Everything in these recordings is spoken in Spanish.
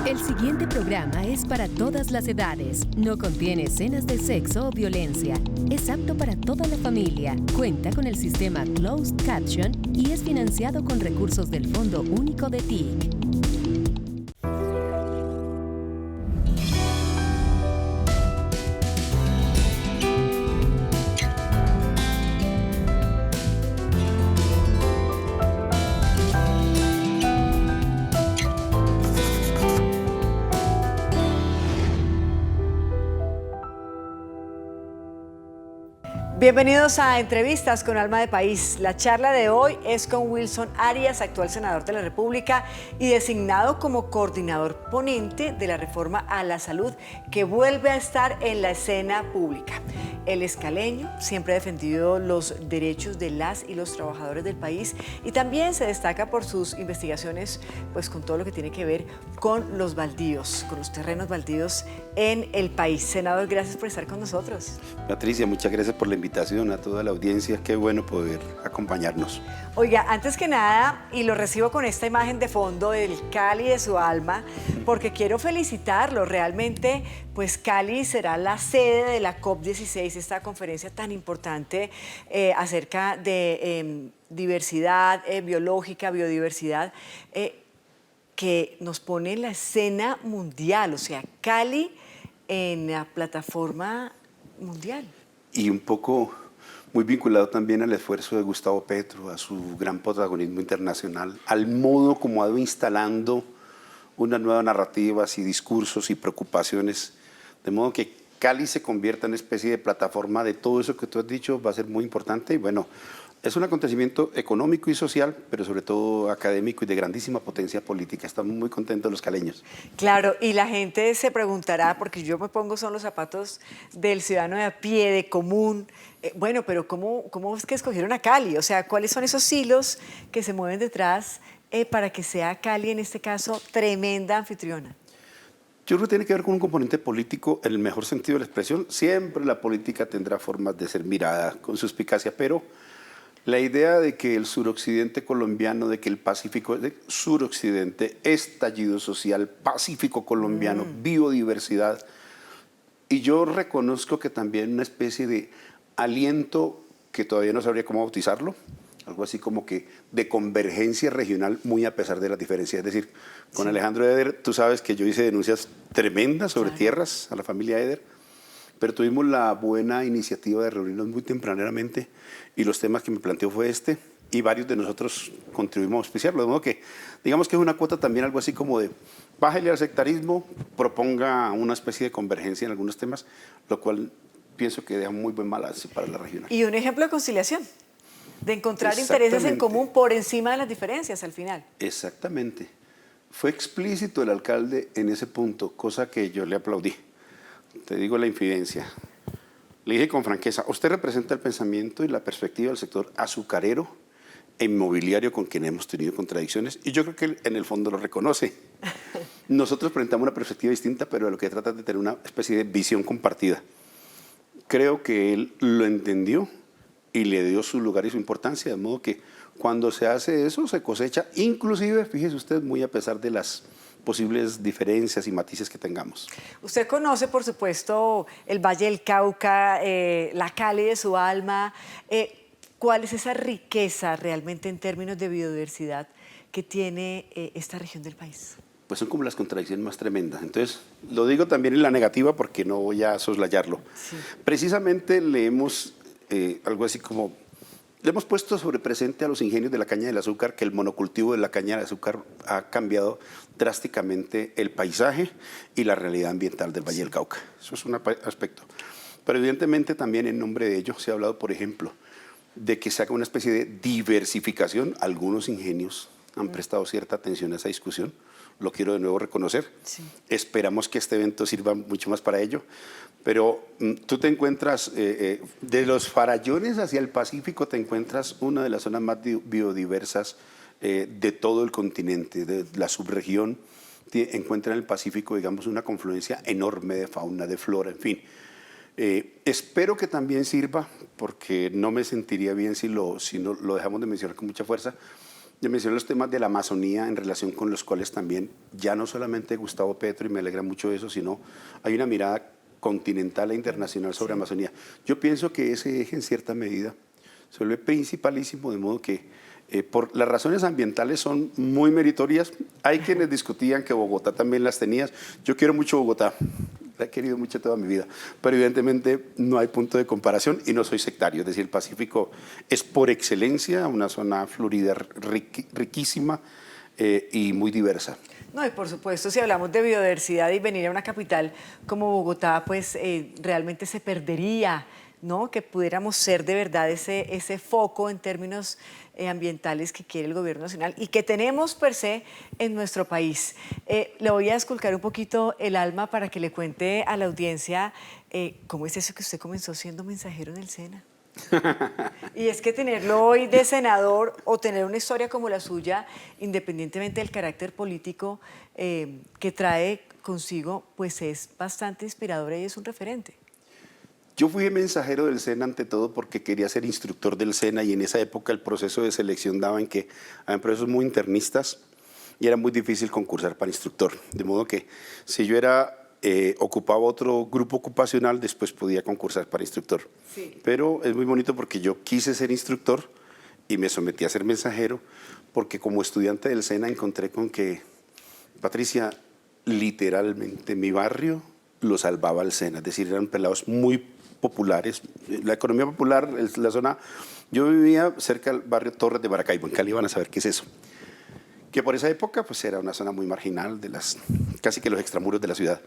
El siguiente programa es para todas las edades. No contiene escenas de sexo o violencia. Es apto para toda la familia. Cuenta con el sistema Closed Caption y es financiado con recursos del Fondo Único de TIC. Bienvenidos a Entrevistas con Alma de País. La charla de hoy es con Wilson Arias, actual senador de la República y designado como coordinador ponente de la reforma a la salud que vuelve a estar en la escena pública. El escaleño siempre ha defendido los derechos de las y los trabajadores del país y también se destaca por sus investigaciones pues, con todo lo que tiene que ver con los baldíos, con los terrenos baldíos en el país. Senador, gracias por estar con nosotros. Patricia, muchas gracias por la invitación a toda la audiencia. Qué bueno poder acompañarnos. Oiga, antes que nada, y lo recibo con esta imagen de fondo del Cali de su alma, porque quiero felicitarlo. Realmente, pues Cali será la sede de la COP16, esta conferencia tan importante acerca de diversidad biológica, biodiversidad, que nos pone en la escena mundial, o sea, Cali en la plataforma mundial. Y un poco muy vinculado también al esfuerzo de Gustavo Petro, a su gran protagonismo internacional, al modo como ha ido instalando unas nuevas narrativas y discursos y preocupaciones, de modo que Cali se convierta en una especie de plataforma de todo eso que tú has dicho, va a ser muy importante. Y bueno, es un acontecimiento económico y social, pero sobre todo académico y de grandísima potencia política. Estamos muy contentos los caleños. Claro, y la gente se preguntará, porque yo me pongo son los zapatos del ciudadano de a pie, de común. Bueno, pero ¿cómo es que escogieron a Cali? O sea, ¿cuáles son esos hilos que se mueven detrás para que sea Cali, en este caso, tremenda anfitriona? Yo creo que tiene que ver con un componente político en el mejor sentido de la expresión. Siempre la política tendrá formas de ser mirada con suspicacia, pero la idea de que el suroccidente colombiano, de que el Pacífico, de suroccidente, estallido social, Pacífico colombiano, biodiversidad, y yo reconozco que también una especie de aliento que todavía no sabría cómo bautizarlo, algo así como que de convergencia regional muy a pesar de las diferencias. Es decir, con Alejandro Eder, tú sabes que yo hice denuncias tremendas sobre tierras a la familia Eder, pero tuvimos la buena iniciativa de reunirnos muy tempranamente y los temas que me planteó fue este y varios de nosotros contribuimos a auspiciarlo, de modo que digamos que es una cuota también algo así como de bájale al sectarismo, proponga una especie de convergencia en algunos temas, lo cual pienso que deja muy buen balance para la región. Y un ejemplo de conciliación, de encontrar intereses en común por encima de las diferencias al final. Exactamente. Fue explícito el alcalde en ese punto, cosa que yo le aplaudí. Te digo la infidencia. Le dije con franqueza, usted representa el pensamiento y la perspectiva del sector azucarero e inmobiliario con quien hemos tenido contradicciones, y yo creo que él en el fondo lo reconoce. Nosotros presentamos una perspectiva distinta, pero de lo que trata de tener una especie de visión compartida. Creo que él lo entendió y le dio su lugar y su importancia, de modo que cuando se hace eso se cosecha, inclusive, fíjese usted, muy a pesar de las posibles diferencias y matices que tengamos. Usted conoce, por supuesto, el Valle del Cauca, la Cali de su alma. ¿Cuál es esa riqueza realmente en términos de biodiversidad que tiene esta región del país? Pues son como las contradicciones más tremendas. Entonces, lo digo también en la negativa porque no voy a soslayarlo. Sí. Precisamente le hemos, algo así como, le hemos puesto sobre presente a los ingenios de la caña del azúcar que el monocultivo de la caña de azúcar ha cambiado drásticamente el paisaje y la realidad ambiental del Valle del Cauca. Eso es un aspecto. Pero evidentemente también en nombre de ello se ha hablado, por ejemplo, de que se haga una especie de diversificación. Algunos ingenios han prestado cierta atención a esa discusión. Lo quiero de nuevo reconocer. Sí. Esperamos que este evento sirva mucho más para ello. Pero tú te encuentras, de los farallones hacia el Pacífico, te encuentras una de las zonas más biodiversas de todo el continente, de la subregión. Encuentra en el Pacífico, digamos, una confluencia enorme de fauna, de flora, en fin. Espero que también sirva, porque no me sentiría bien si no lo dejamos de mencionar con mucha fuerza, yo mencioné los temas de la Amazonía en relación con los cuales también, ya no solamente Gustavo Petro, y me alegra mucho eso, sino hay una mirada continental e internacional sobre Amazonía. Yo pienso que ese eje en cierta medida se vuelve principalísimo, de modo que por las razones ambientales son muy meritorias. Hay quienes discutían que Bogotá también las tenía. Yo quiero mucho Bogotá, la he querido mucho toda mi vida, pero evidentemente no hay punto de comparación y no soy sectario. Es decir, el Pacífico es por excelencia una zona florida riquísima y muy diversa. No, y por supuesto, si hablamos de biodiversidad y venir a una capital como Bogotá, pues realmente se perdería, ¿no? Que pudiéramos ser de verdad ese foco en términos ambientales que quiere el gobierno nacional y que tenemos per se en nuestro país. Le voy a esculcar un poquito el alma para que le cuente a la audiencia cómo es eso que usted comenzó siendo mensajero en el SENA. Y es que tenerlo hoy de senador o tener una historia como la suya, independientemente del carácter político que trae consigo, pues es bastante inspiradora y es un referente. Yo fui mensajero del SENA ante todo porque quería ser instructor del SENA y en esa época el proceso de selección daba en que había procesos muy internistas y era muy difícil concursar para instructor. De modo que si yo ocupaba otro grupo ocupacional, después podía concursar para instructor. Sí. Pero es muy bonito porque yo quise ser instructor y me sometí a ser mensajero porque como estudiante del SENA encontré con que, Patricia, literalmente mi barrio lo salvaba el SENA, es decir, eran pelados muy populares. La economía popular, la zona, yo vivía cerca del barrio Torres de Maracaibo, en Cali, van a saber qué es eso. Que por esa época pues era una zona muy marginal, casi que los extramuros de la ciudad.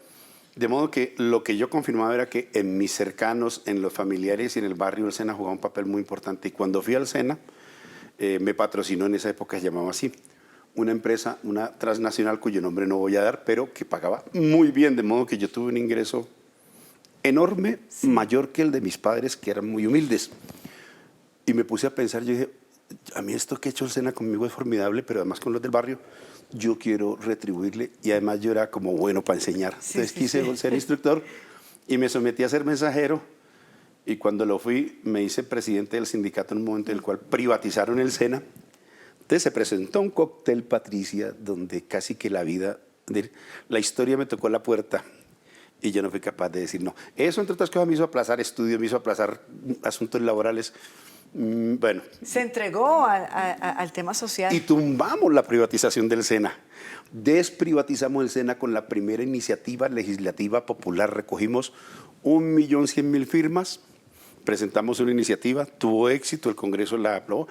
De modo que lo que yo confirmaba era que en mis cercanos, en los familiares y en el barrio, el SENA jugaba un papel muy importante. Y cuando fui al SENA, me patrocinó en esa época, se llamaba así, una empresa, una transnacional cuyo nombre no voy a dar, pero que pagaba muy bien, de modo que yo tuve un ingreso enorme, mayor que el de mis padres, que eran muy humildes. Y me puse a pensar, yo dije, a mí esto que ha hecho el SENA conmigo es formidable, pero además con los del barrio, yo quiero retribuirle. Y además yo era como bueno para enseñar. Entonces quise ser instructor y me sometí a ser mensajero. Y cuando lo fui, me hice presidente del sindicato en un momento en el cual privatizaron el SENA. Entonces se presentó un cóctel, Patricia, donde casi que la historia me tocó la puerta. Y yo no fui capaz de decir no. Eso, entre otras cosas, me hizo aplazar estudios, me hizo aplazar asuntos laborales. Bueno. Se entregó al tema social. Y tumbamos la privatización del SENA. Desprivatizamos el SENA con la primera iniciativa legislativa popular. Recogimos 1.100.000 firmas, presentamos una iniciativa, tuvo éxito, el Congreso la aprobó,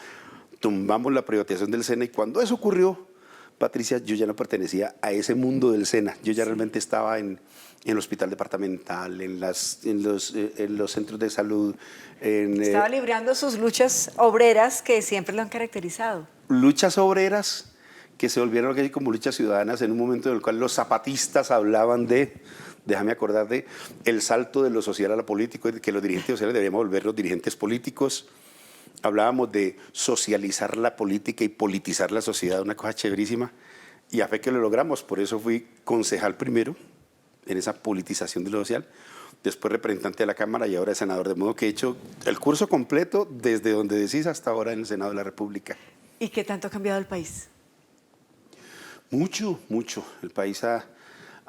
tumbamos la privatización del SENA y cuando eso ocurrió, Patricia, yo ya no pertenecía a ese mundo del SENA. Yo ya realmente estaba en el hospital departamental, en los centros de salud. Estaba librando sus luchas obreras que siempre lo han caracterizado. Luchas obreras que se volvieron casi como luchas ciudadanas en un momento en el cual los zapatistas hablaban déjame acordar el salto de lo social a lo político, de que los dirigentes sociales deberíamos volver los dirigentes políticos. Hablábamos de socializar la política y politizar la sociedad, una cosa chéverísima, y a fe que lo logramos. Por eso fui concejal primero en esa politización de lo social, después representante de la Cámara y ahora senador, de modo que he hecho el curso completo desde donde decís hasta ahora en el Senado de la República. ¿Y qué tanto ha cambiado el país? Mucho, mucho. El país ha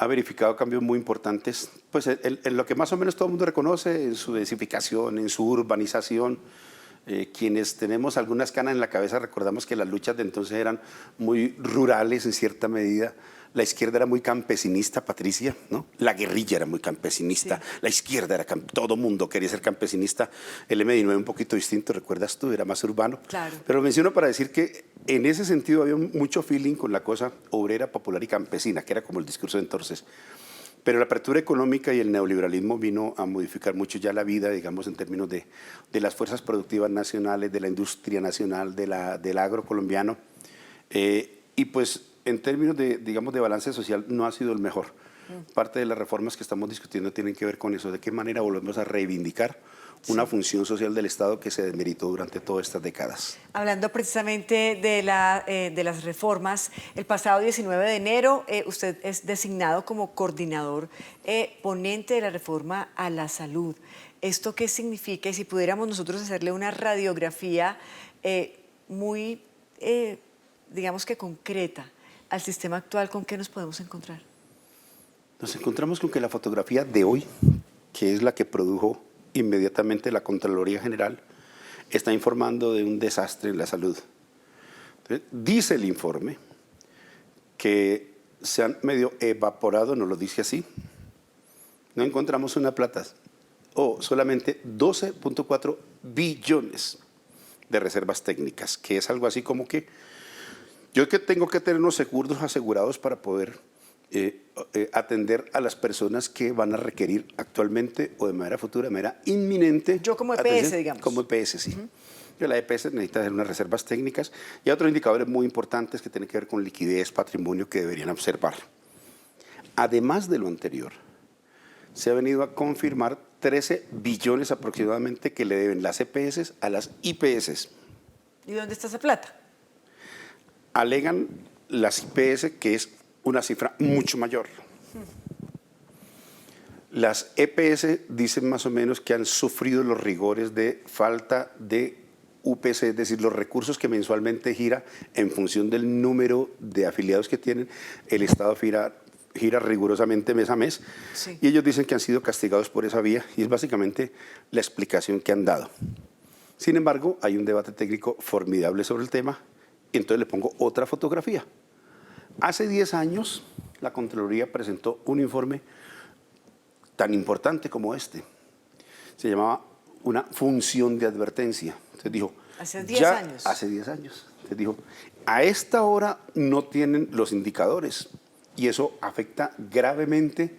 verificado cambios muy importantes, pues en lo que más o menos todo el mundo reconoce, en su densificación, en su urbanización. Quienes tenemos algunas canas en la cabeza recordamos que las luchas de entonces eran muy rurales en cierta medida. La izquierda era muy campesinista, Patricia, ¿no? La guerrilla era muy campesinista, sí. La izquierda era, todo mundo quería ser campesinista. El M19 un poquito distinto, recuerdas tú, era más urbano. Claro. Pero lo menciono para decir que en ese sentido había mucho feeling con la cosa obrera, popular y campesina, que era como el discurso de entonces. Pero la apertura económica y el neoliberalismo vino a modificar mucho ya la vida, digamos, en términos de las fuerzas productivas nacionales, de la industria nacional, del agro colombiano. Y pues en términos digamos, de balance social no ha sido el mejor. Parte de las reformas que estamos discutiendo tienen que ver con eso, de qué manera volvemos a reivindicar una función social del Estado que se desmeritó durante todas estas décadas. Hablando precisamente de las reformas, el pasado 19 de enero usted es designado como coordinador ponente de la reforma a la salud. ¿Esto qué significa? Y si pudiéramos nosotros hacerle una radiografía muy digamos que concreta, al sistema actual, ¿con qué nos podemos encontrar? Nos encontramos con que la fotografía de hoy, que es la que produjo inmediatamente la Contraloría General, está informando de un desastre en la salud. Entonces, dice el informe que se han medio evaporado, no lo dice así, no encontramos una plata, o solamente 12.4 billones de reservas técnicas, que es algo así como que yo que tengo que tener unos seguros asegurados para poder atender a las personas que van a requerir actualmente o de manera futura, de manera inminente. Yo como EPS, atención, digamos. Como EPS, sí. La EPS necesita hacer unas reservas técnicas y hay otros indicadores muy importantes que tienen que ver con liquidez, patrimonio, que deberían observar. Además de lo anterior, se ha venido a confirmar 13 billones aproximadamente que le deben las EPS a las IPS. ¿Y dónde está esa plata? Alegan las IPS que es una cifra mucho mayor. Las EPS dicen más o menos que han sufrido los rigores de falta de UPC, es decir, los recursos que mensualmente gira en función del número de afiliados que tienen, el Estado gira rigurosamente mes a mes, sí. Y ellos dicen que han sido castigados por esa vía y es básicamente la explicación que han dado. Sin embargo, hay un debate técnico formidable sobre el tema y entonces le pongo otra fotografía. Hace 10 años la Contraloría presentó un informe tan importante como este. Se llamaba una función de advertencia. Entonces dijo, hace 10 años. Hace 10 años. Entonces dijo, a esta hora no tienen los indicadores y eso afecta gravemente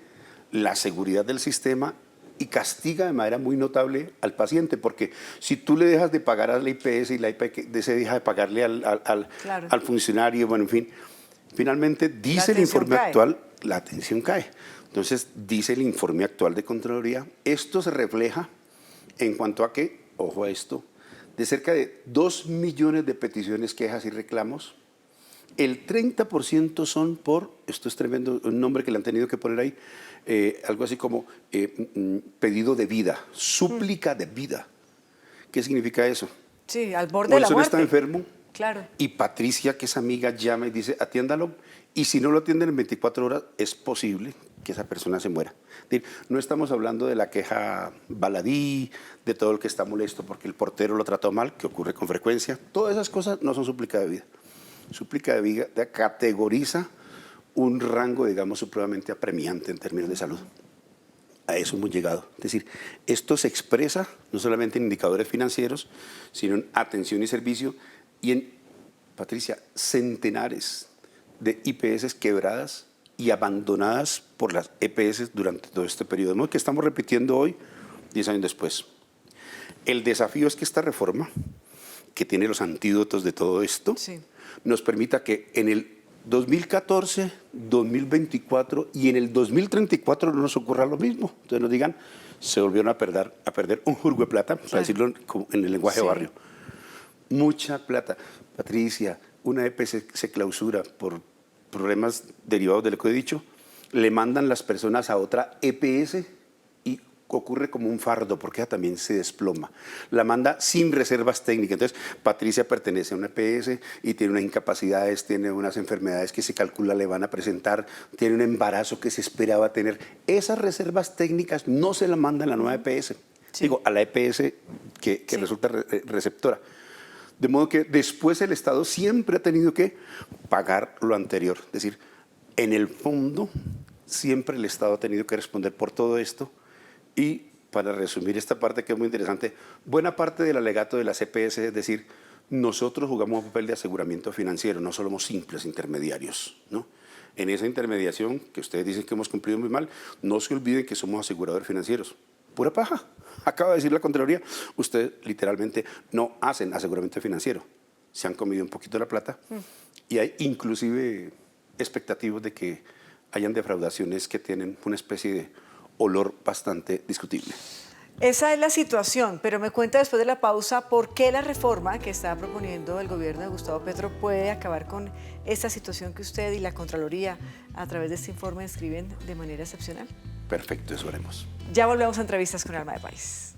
la seguridad del sistema y castiga de manera muy notable al paciente, porque si tú le dejas de pagar a la IPS y la IPS deja de pagarle claro. al funcionario, bueno, en fin, finalmente dice el informe actual, la atención cae. Entonces, dice el informe actual de Contraloría, esto se refleja en cuanto a que, ojo a esto, de cerca de 2 millones de peticiones, quejas y reclamos, el 30% son por, esto es tremendo, un nombre que le han tenido que poner ahí, algo así como pedido de vida, súplica de vida. ¿Qué significa eso? Sí, al borde de la Wilson muerte. está enfermo. Claro. Y Patricia, que es amiga, llama y dice, atiéndalo. Y si no lo atienden en 24 horas, es posible que esa persona se muera. Es decir, no estamos hablando de la queja baladí, de todo el que está molesto porque el portero lo trató mal, que ocurre con frecuencia. Todas esas cosas no son súplica de vida. Súplica de vida categoriza un rango, digamos, supremamente apremiante en términos de salud. A eso hemos llegado. Es decir, esto se expresa no solamente en indicadores financieros, sino en atención y servicio y en, Patricia, centenares de IPS quebradas y abandonadas por las EPS durante todo este periodo. ¿No? Que estamos repitiendo hoy, 10 años después. El desafío es que esta reforma, que tiene los antídotos de todo esto, sí, nos permita que en el 2014, 2024 y en el 2034 no nos ocurra lo mismo. Entonces nos digan, se volvieron a perder un jurgo de plata, claro, para decirlo en el lenguaje, sí, de barrio. Mucha plata. Patricia, una EPS se clausura por problemas derivados de lo que he dicho, le mandan las personas a otra EPS y ocurre como un fardo, porque ella también se desploma. La manda sin reservas técnicas. Entonces, Patricia pertenece a una EPS y tiene unas incapacidades, tiene unas enfermedades que se calcula le van a presentar, tiene un embarazo que se esperaba tener. Esas reservas técnicas no se las manda a la nueva EPS, sí, digo, a la EPS que sí, resulta receptora. De modo que después el Estado siempre ha tenido que pagar lo anterior. Es decir, en el fondo, siempre el Estado ha tenido que responder por todo esto. Y para resumir esta parte que es muy interesante, buena parte del alegato de las EPS es decir, nosotros jugamos un papel de aseguramiento financiero, no somos simples intermediarios, ¿no? En esa intermediación, que ustedes dicen que hemos cumplido muy mal, no se olviden que somos aseguradores financieros. Pura paja. Acaba de decir la Contraloría, ustedes literalmente no hacen aseguramiento financiero. Se han comido un poquito la plata y hay inclusive expectativas de que hayan defraudaciones que tienen una especie de olor bastante discutible. Esa es la situación, pero me cuenta después de la pausa por qué la reforma que está proponiendo el gobierno de Gustavo Petro puede acabar con esta situación que usted y la Contraloría a través de este informe describen de manera excepcional. Perfecto, eso haremos. Ya volvemos a Entrevistas con Alma de País.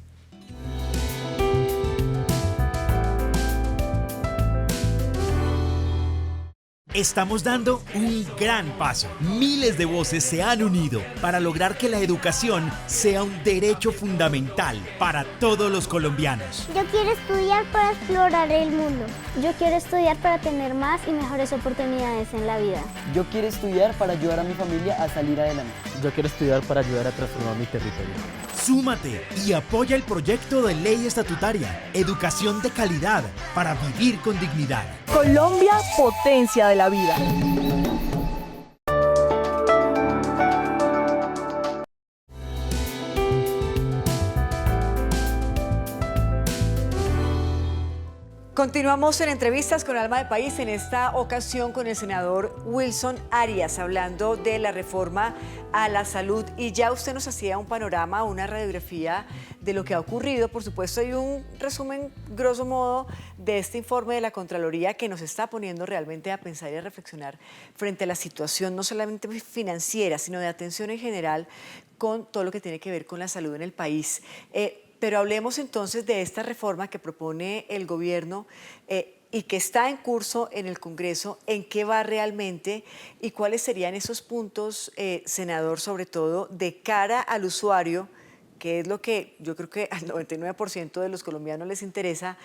Estamos dando un gran paso. Miles de voces se han unido para lograr que la educación sea un derecho fundamental para todos los colombianos. Yo quiero estudiar para explorar el mundo. Yo quiero estudiar para tener más y mejores oportunidades en la vida. Yo quiero estudiar para ayudar a mi familia a salir adelante. Yo quiero estudiar para ayudar a transformar mi territorio. Súmate y apoya el proyecto de ley estatutaria, educación de calidad para vivir con dignidad. Colombia, potencia de la vida. Continuamos en entrevistas con Alma de País, en esta ocasión con el senador Wilson Arias, hablando de la reforma a la salud. Y ya usted nos hacía un panorama, una radiografía de lo que ha ocurrido. Por supuesto, hay un resumen, grosso modo, de este informe de la Contraloría que nos está poniendo realmente a pensar y a reflexionar frente a la situación, no solamente financiera, sino de atención en general con todo lo que tiene que ver con la salud en el país. Pero hablemos entonces de esta reforma que propone el gobierno y que está en curso en el Congreso. ¿En qué va realmente y cuáles serían esos puntos, senador, sobre todo de cara al usuario, que es lo que yo creo que al 99% de los colombianos les interesa,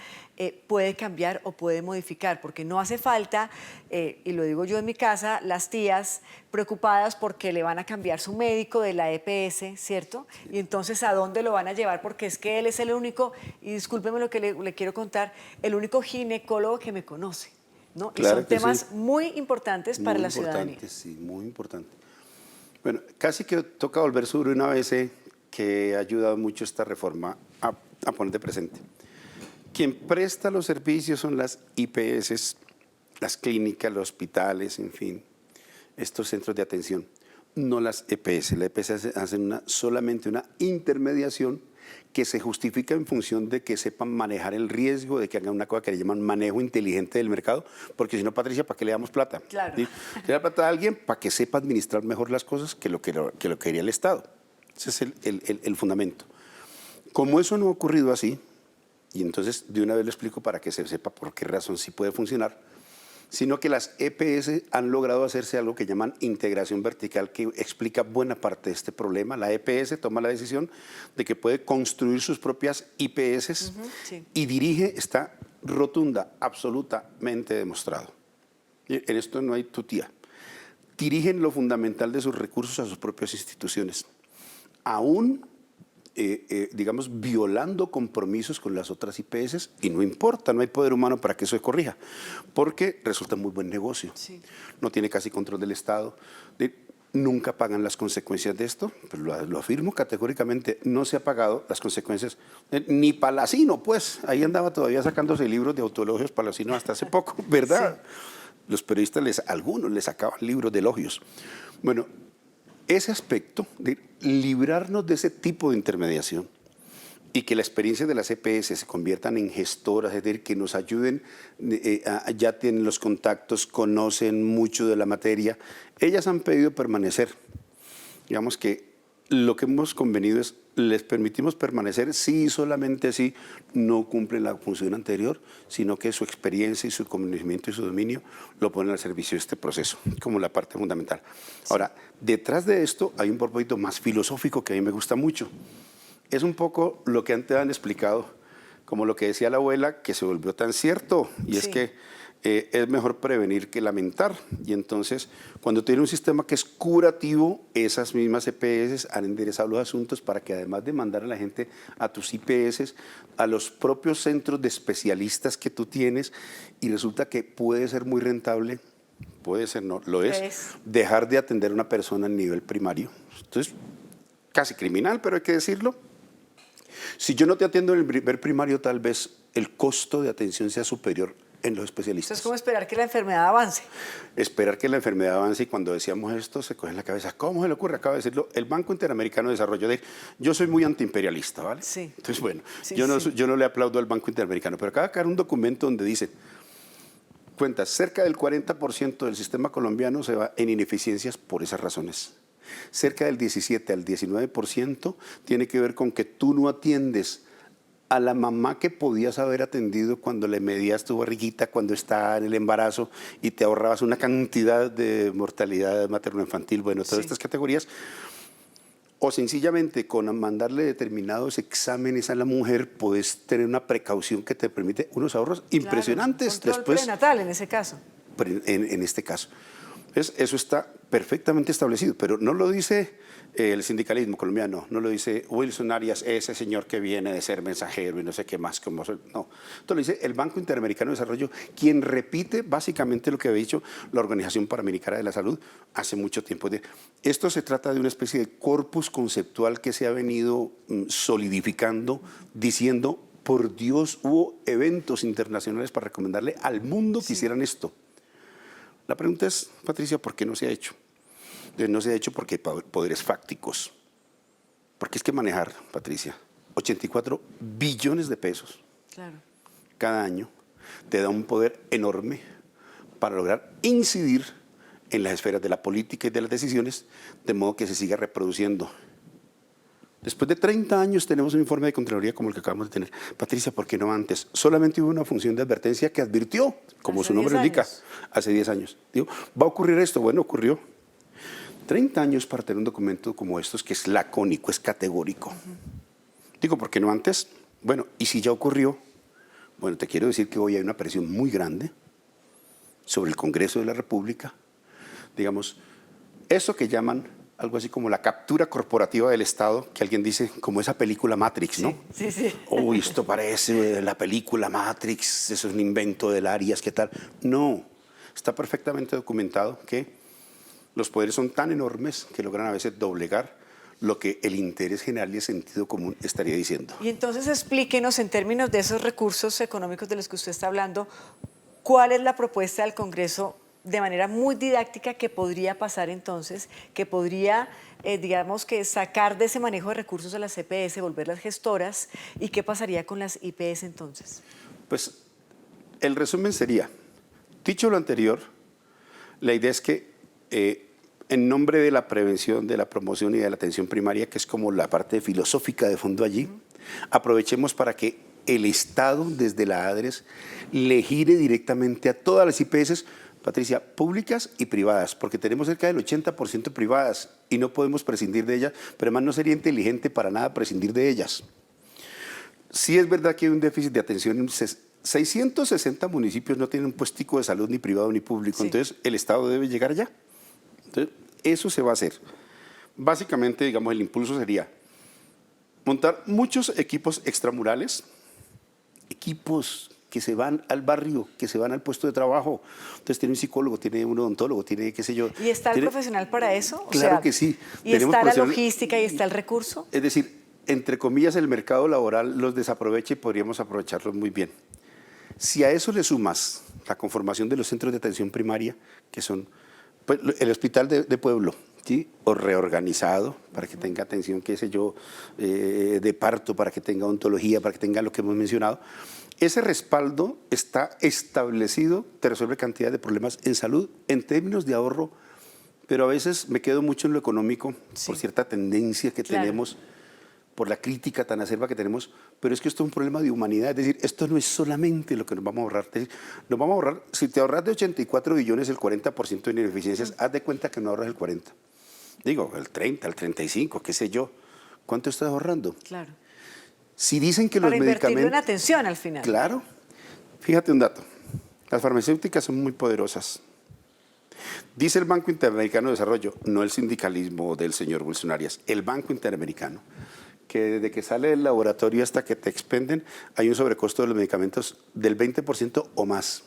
puede cambiar o puede modificar? Porque no hace falta, y lo digo yo en mi casa, las tías preocupadas porque le van a cambiar su médico de la EPS, ¿cierto? Y entonces, ¿a dónde lo van a llevar? Porque es que él es el único, y discúlpeme lo que le quiero contar, el único ginecólogo que me conoce, ¿no? Claro, y son temas muy importantes para la ciudadanía. Sí, muy importante. Bueno, casi que toca volver sobre una vez que ha ayudado mucho esta reforma a poner de presente. Quien presta los servicios son las IPS, las clínicas, los hospitales, en fin, estos centros de atención, no las EPS. Las EPS hacen solamente una intermediación que se justifica en función de que sepan manejar el riesgo, de que hagan una cosa que le llaman manejo inteligente del mercado, porque si no, Patricia, ¿para qué le damos plata? Claro. ¿Sí? Le da plata a alguien para que sepa administrar mejor las cosas que lo quería el Estado. Ese es el fundamento. Como eso no ha ocurrido así, y entonces de una vez le explico para que se sepa por qué razón sí puede funcionar, sino que las EPS han logrado hacerse algo que llaman integración vertical, que explica buena parte de este problema. La EPS toma la decisión de que puede construir sus propias IPS sí. y dirige, está rotunda, absolutamente demostrado. Y en esto no hay tutía. Dirigen lo fundamental de sus recursos a sus propias instituciones, aún, digamos, violando compromisos con las otras IPS, y no importa, no hay poder humano para que eso se corrija, porque resulta muy buen negocio. Sí. No tiene casi control del Estado, nunca pagan las consecuencias de esto, pero lo afirmo categóricamente, no se ha pagado las consecuencias, ni Palacino, pues, ahí andaba todavía sacándose libros de autoelogios Palacino hasta hace poco, ¿verdad? Sí. Los periodistas, algunos les sacaban libros de elogios. Bueno, ese aspecto de librarnos de ese tipo de intermediación y que la experiencia de las EPS se conviertan en gestoras, es decir, que nos ayuden, ya tienen los contactos, conocen mucho de la materia, ellas han pedido permanecer. Digamos que lo que hemos convenido es, les permitimos permanecer si y solamente si no cumplen la función anterior, sino que su experiencia y su conocimiento y su dominio lo ponen al servicio de este proceso, como la parte fundamental. Ahora, detrás de esto hay un propósito más filosófico que a mí me gusta mucho. Es un poco lo que antes han explicado, como lo que decía la abuela, que se volvió tan cierto, y es que es mejor prevenir que lamentar. Y entonces, cuando tiene un sistema que es curativo, esas mismas EPS han enderezado los asuntos para que, además de mandar a la gente a tus IPS, a los propios centros de especialistas que tú tienes, y resulta que puede ser muy rentable, puede ser, no, lo es, dejar de atender a una persona en nivel primario. Entonces, casi criminal, pero hay que decirlo. Si yo no te atiendo en el nivel primario, tal vez el costo de atención sea superior en los especialistas. Eso es como esperar que la enfermedad avance. Esperar que la enfermedad avance, y cuando decíamos esto se coge en la cabeza. ¿Cómo se le ocurre? Acaba de decirlo el Banco Interamericano de Desarrollo. Yo soy muy antiimperialista, ¿vale? Sí. Entonces, bueno, sí, yo no le aplaudo al Banco Interamericano, pero acaba de caer un documento donde dice, cerca del 40% del sistema colombiano se va en ineficiencias por esas razones. Cerca del 17 al 19% tiene que ver con que tú no atiendes a la mamá que podías haber atendido cuando le medías tu barriguita, cuando está en el embarazo y te ahorrabas una cantidad de mortalidad materno-infantil, bueno, todas estas categorías. O sencillamente con mandarle determinados exámenes a la mujer puedes tener una precaución que te permite unos ahorros impresionantes. Control Después, prenatal en ese caso. en este caso. Entonces, eso está perfectamente establecido, pero no lo dice el sindicalismo colombiano, no lo dice Wilson Arias, ese señor que viene de ser mensajero y no sé qué más. No, esto lo dice el Banco Interamericano de Desarrollo, quien repite básicamente lo que había dicho la Organización Panamericana de la Salud hace mucho tiempo. Esto se trata de una especie de corpus conceptual que se ha venido solidificando, diciendo, por Dios, hubo eventos internacionales para recomendarle al mundo que hicieran esto. La pregunta es, Patricia, ¿por qué no se ha hecho? No se ha hecho porque hay poderes fácticos. Porque es que manejar, Patricia, 84 billones de pesos cada año te da un poder enorme para lograr incidir en las esferas de la política y de las decisiones, de modo que se siga reproduciendo. Después de 30 años tenemos un informe de Contraloría como el que acabamos de tener. Patricia, ¿por qué no antes? Solamente hubo una función de advertencia que advirtió, como su nombre indica, hace 10 años. Digo, ¿va a ocurrir esto? Bueno, ocurrió. 30 años para tener un documento como estos que es lacónico, es categórico. Digo, ¿por qué no antes? Bueno, y si ya ocurrió, bueno, te quiero decir que hoy hay una presión muy grande sobre el Congreso de la República. Digamos, eso que llaman algo así como la captura corporativa del Estado, que alguien dice, como esa película Matrix, ¿no? Sí, sí. Uy, esto parece la película Matrix, eso es un invento del Arias, ¿qué tal? No, está perfectamente documentado que los poderes son tan enormes que logran a veces doblegar lo que el interés general y el sentido común estaría diciendo. Y entonces explíquenos en términos de esos recursos económicos de los que usted está hablando, ¿cuál es la propuesta del Congreso de manera muy didáctica que podría pasar entonces, que podría, digamos que sacar de ese manejo de recursos a las EPS, volverlas gestoras, y qué pasaría con las IPS entonces? Pues el resumen sería, dicho lo anterior, la idea es que en nombre de la prevención, de la promoción y de la atención primaria, que es como la parte filosófica de fondo allí, aprovechemos para que el Estado, desde la ADRES, le gire directamente a todas las IPS, Patricia, públicas y privadas, porque tenemos cerca del 80% privadas y no podemos prescindir de ellas, pero además no sería inteligente para nada prescindir de ellas. Sí es verdad que hay un déficit de atención, 660 municipios no tienen un puestico de salud ni privado ni público, entonces el Estado debe llegar allá. Entonces, eso se va a hacer. Básicamente, digamos, el impulso sería montar muchos equipos extramurales, equipos que se van al barrio, que se van al puesto de trabajo. Entonces tiene un psicólogo, tiene un odontólogo, tiene qué sé yo. ¿Y está el profesional para eso? Claro que sí. ¿Y está la logística y está el recurso? Es decir, entre comillas, el mercado laboral los desaprovecha y podríamos aprovecharlos muy bien. Si a eso le sumas la conformación de los centros de atención primaria, que son pues, el hospital de pueblo, ¿sí? O reorganizado para que tenga atención, qué sé yo, de parto, para que tenga odontología, para que tenga lo que hemos mencionado. Ese respaldo está establecido, te resuelve cantidad de problemas en salud, en términos de ahorro, pero a veces me quedo mucho en lo económico, por cierta tendencia que tenemos, por la crítica tan acerba que tenemos, pero es que esto es un problema de humanidad, es decir, esto no es solamente lo que nos vamos a ahorrar, nos vamos a ahorrar, si te ahorras de 84 billones el 40% en ineficiencias, haz de cuenta que no ahorras el 40, digo, el 30, el 35, qué sé yo, ¿cuánto estás ahorrando? Claro. Si dicen que los medicamentos... Para invertirlo en atención al final. Claro. Fíjate un dato, las farmacéuticas son muy poderosas. Dice el Banco Interamericano de Desarrollo, no el sindicalismo del señor Wilson Arias, el Banco Interamericano, que desde que sale del laboratorio hasta que te expenden, hay un sobrecosto de los medicamentos del 20% o más.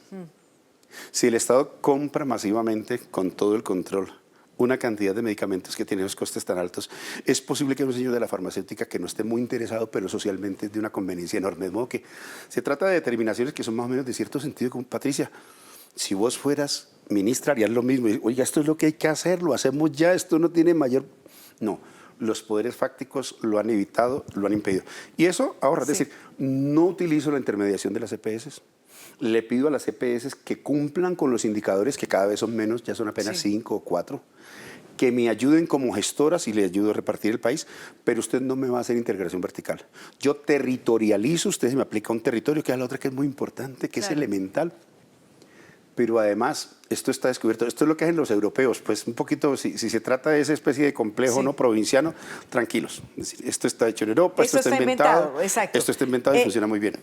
Si el Estado compra masivamente, con todo el control, una cantidad de medicamentos que tienen los costes tan altos, es posible que un señor de la farmacéutica que no esté muy interesado, pero socialmente es de una conveniencia enorme. De modo que se trata de determinaciones que son más o menos de cierto sentido, como Patricia, si vos fueras ministra harías lo mismo. Oiga, esto es lo que hay que hacer, lo hacemos ya, esto no tiene mayor... No, los poderes fácticos lo han evitado, lo han impedido. Y eso ahora, es decir, no utilizo la intermediación de las EPS. Le pido a las EPS que cumplan con los indicadores, que cada vez son menos, ya son apenas 5 o 4, que me ayuden como gestoras y le ayudo a repartir el país, pero usted no me va a hacer integración vertical. Yo territorializo, usted se me aplica un territorio, que es la otra que es muy importante, que es elemental. Pero además, esto está descubierto, esto es lo que hacen los europeos, pues un poquito, si se trata de esa especie de complejo no provinciano, tranquilos. Es decir, esto está hecho en Europa, esto está inventado, exacto. esto está inventado y funciona muy bien.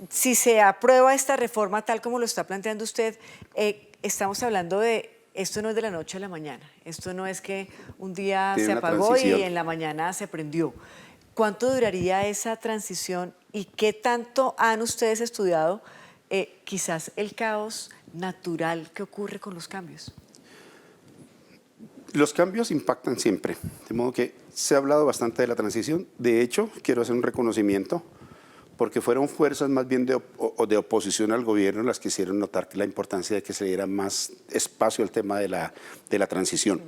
Si se aprueba esta reforma tal como lo está planteando usted, estamos hablando de, esto no es de la noche a la mañana, esto no es que un día se apagó y en la mañana se prendió. ¿Cuánto duraría esa transición y qué tanto han ustedes estudiado quizás el caos natural que ocurre con los cambios? Los cambios impactan siempre, de modo que se ha hablado bastante de la transición. De hecho, quiero hacer un reconocimiento, porque fueron fuerzas más bien de oposición al gobierno las que hicieron notar la importancia de que se diera más espacio al tema de la transición.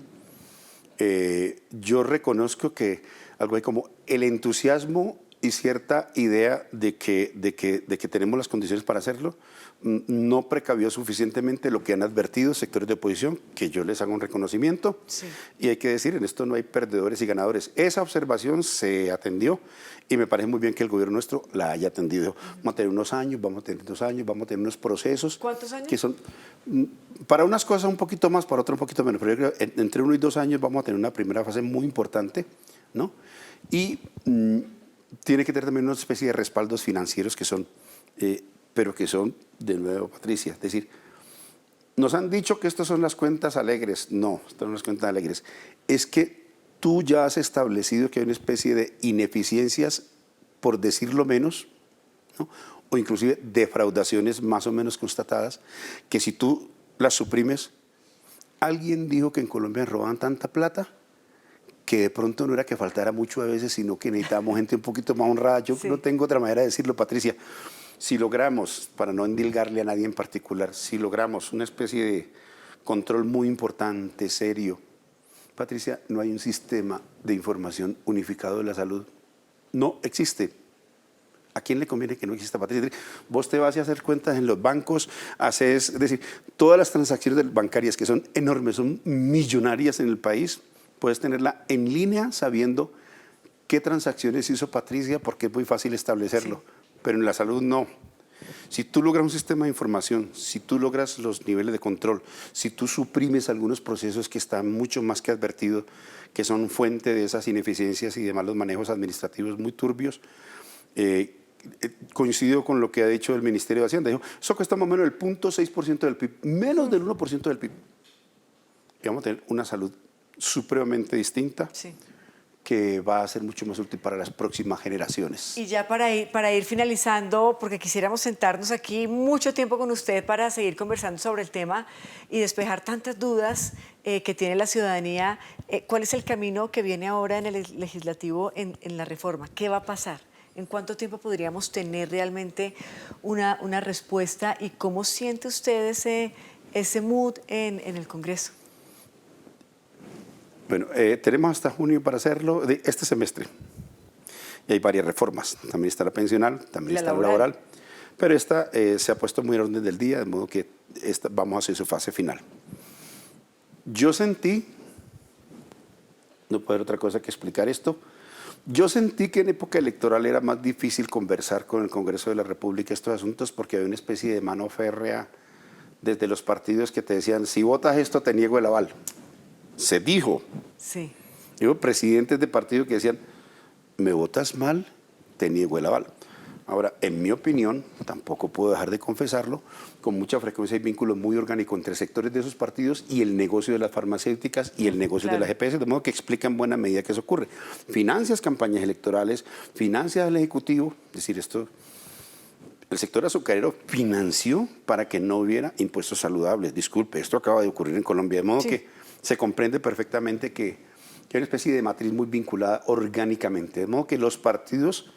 Yo reconozco que algo hay como el entusiasmo y cierta idea de que tenemos las condiciones para hacerlo, no precavió suficientemente lo que han advertido sectores de oposición, que yo les hago un reconocimiento, y hay que decir, en esto no hay perdedores y ganadores. Esa observación se atendió y me parece muy bien que el gobierno nuestro la haya atendido. Vamos a tener unos años, vamos a tener 2 años, vamos a tener unos procesos. ¿Cuántos años? Que son, para unas cosas un poquito más, para otras un poquito menos, pero yo creo que entre 1 y 2 años vamos a tener una primera fase muy importante, ¿no? Y tiene que tener también una especie de respaldos financieros que son, pero que son, de nuevo, Patricia, es decir, nos han dicho que estas son las cuentas alegres. No, estas son las cuentas alegres. Es que tú ya has establecido que hay una especie de ineficiencias, por decirlo menos, ¿no? O inclusive defraudaciones más o menos constatadas, que si tú las suprimes, alguien dijo que en Colombia roban tanta plata que de pronto no era que faltara mucho a veces, sino que necesitábamos gente un poquito más honrada. Yo no tengo otra manera de decirlo, Patricia. Si logramos, para no endilgarle a nadie en particular, si logramos una especie de control muy importante, serio, Patricia, no hay un sistema de información unificado de la salud. No existe. ¿A quién le conviene que no exista, Patricia? Vos te vas a hacer cuentas en los bancos, es decir, todas las transacciones bancarias que son enormes, son millonarias en el país, puedes tenerla en línea sabiendo qué transacciones hizo Patricia, porque es muy fácil establecerlo. Pero en la salud no. Si tú logras un sistema de información, si tú logras los niveles de control, si tú suprimes algunos procesos que están mucho más que advertidos, que son fuente de esas ineficiencias y de malos manejos administrativos muy turbios, coincido con lo que ha dicho el Ministerio de Hacienda. Dijo, eso cuesta más o menos el 0.6% del PIB, menos del 1% del PIB. Y vamos a tener una salud supremamente distinta, que va a ser mucho más útil para las próximas generaciones. Y ya para ir finalizando, porque quisiéramos sentarnos aquí mucho tiempo con usted para seguir conversando sobre el tema y despejar tantas dudas que tiene la ciudadanía, ¿cuál es el camino que viene ahora en el legislativo en la reforma? ¿Qué va a pasar? ¿En cuánto tiempo podríamos tener realmente una respuesta? ¿Y cómo siente usted ese mood en el Congreso? Bueno, tenemos hasta junio para hacerlo de este semestre. Y hay varias reformas. También está la pensional, también está la laboral. Pero esta se ha puesto muy en orden del día, de modo que vamos a hacer su fase final. Yo sentí, no puedo haber otra cosa que explicar esto, yo sentí que en época electoral era más difícil conversar con el Congreso de la República estos asuntos porque había una especie de mano férrea desde los partidos que te decían, si votas esto te niego el aval. Se dijo. Sí. Hubo presidentes de partidos que decían, me votas mal, te niego el aval. Ahora, en mi opinión, tampoco puedo dejar de confesarlo, con mucha frecuencia hay vínculos muy orgánicos entre sectores de esos partidos y el negocio de las farmacéuticas y el negocio de las EPS, de modo que explica en buena medida que eso ocurre. Financias campañas electorales, financias al Ejecutivo, es decir, esto, el sector azucarero financió para que no hubiera impuestos saludables. Disculpe, esto acaba de ocurrir en Colombia, de modo que se comprende perfectamente que hay una especie de matriz muy vinculada orgánicamente, de modo que los partidos...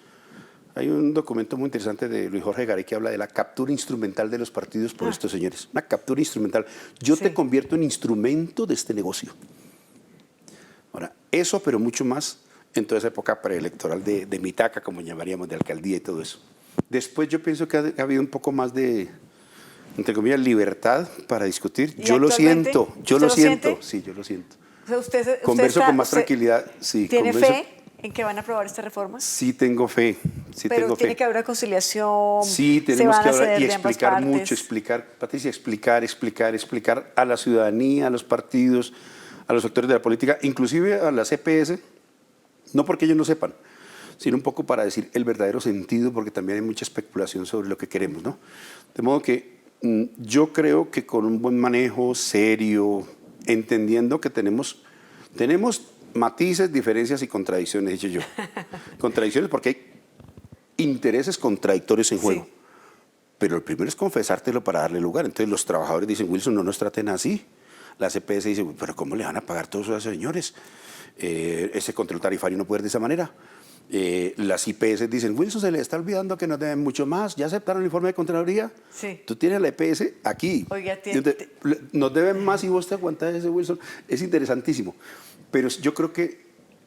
Hay un documento muy interesante de Luis Jorge Garay que habla de la captura instrumental de los partidos por estos señores. Una captura instrumental. Yo te convierto en instrumento de este negocio. Ahora, eso, pero mucho más en toda esa época preelectoral de Mitaca, como llamaríamos, de alcaldía y todo eso. Después yo pienso que ha habido un poco más de, entre comillas, libertad para discutir. Yo lo siento, yo lo siento. Sí, yo lo siento. O sea, usted Converso está- con más usted tranquilidad. Sí, ¿Tiene converso- fe en que van a aprobar esta reforma? Sí tengo fe. Sí Pero tengo tiene fe. que haber una conciliación. Sí, se tenemos van que a hablar ceder y de ambas explicar partes. mucho, Patricia, explicar a la ciudadanía, a los partidos, a los actores de la política, inclusive a las EPS, no porque ellos no sepan, sino un poco para decir el verdadero sentido, porque también hay mucha especulación sobre lo que queremos, ¿no? De modo que yo creo que con un buen manejo serio, entendiendo que tenemos matices, diferencias y contradicciones, he dicho yo. Contradicciones porque hay intereses contradictorios en juego. Sí. Pero el primero es confesártelo para darle lugar. Entonces los trabajadores dicen, Wilson, no nos traten así. La CPS dice, pero ¿cómo le van a pagar todos esos señores? Ese control tarifario no puede ir de esa manera. Las IPS dicen, Wilson, se le está olvidando que nos deben mucho más. ¿Ya aceptaron el informe de Contraloría? Sí. Tú tienes la EPS aquí. Oiga, nos deben más y vos te aguantas ese, Wilson. Es interesantísimo. Pero yo creo que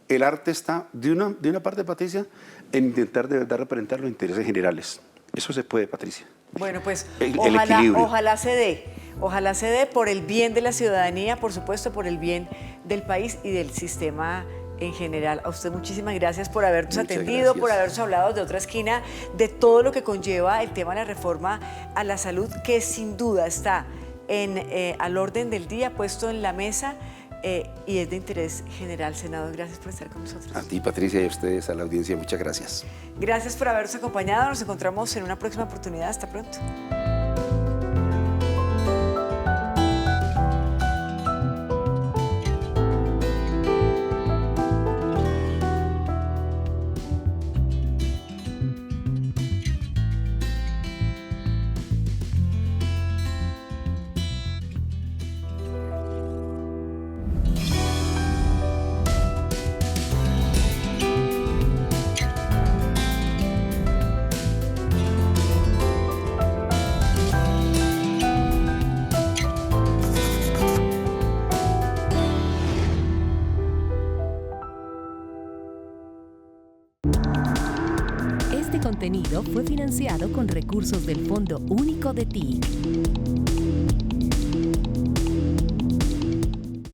el arte está, de una parte, Patricia, en intentar de verdad representar los intereses generales. Eso se puede, Patricia. Bueno, pues El equilibrio. ojalá se dé por el bien de la ciudadanía, por supuesto, por el bien del país y del sistema en general. A usted muchísimas gracias por habernos Muchas atendido, gracias. por habernos hablado de otra esquina, de todo lo que conlleva el tema de la reforma a la salud, que sin duda está al orden del día, puesto en la mesa. Y es de interés general. Senador, gracias por estar con nosotros. A ti, Patricia, y a ustedes, a la audiencia, muchas gracias. Gracias por habernos acompañado. Nos encontramos en una próxima oportunidad. Hasta pronto. Este contenido fue financiado con recursos del Fondo Único de TIC.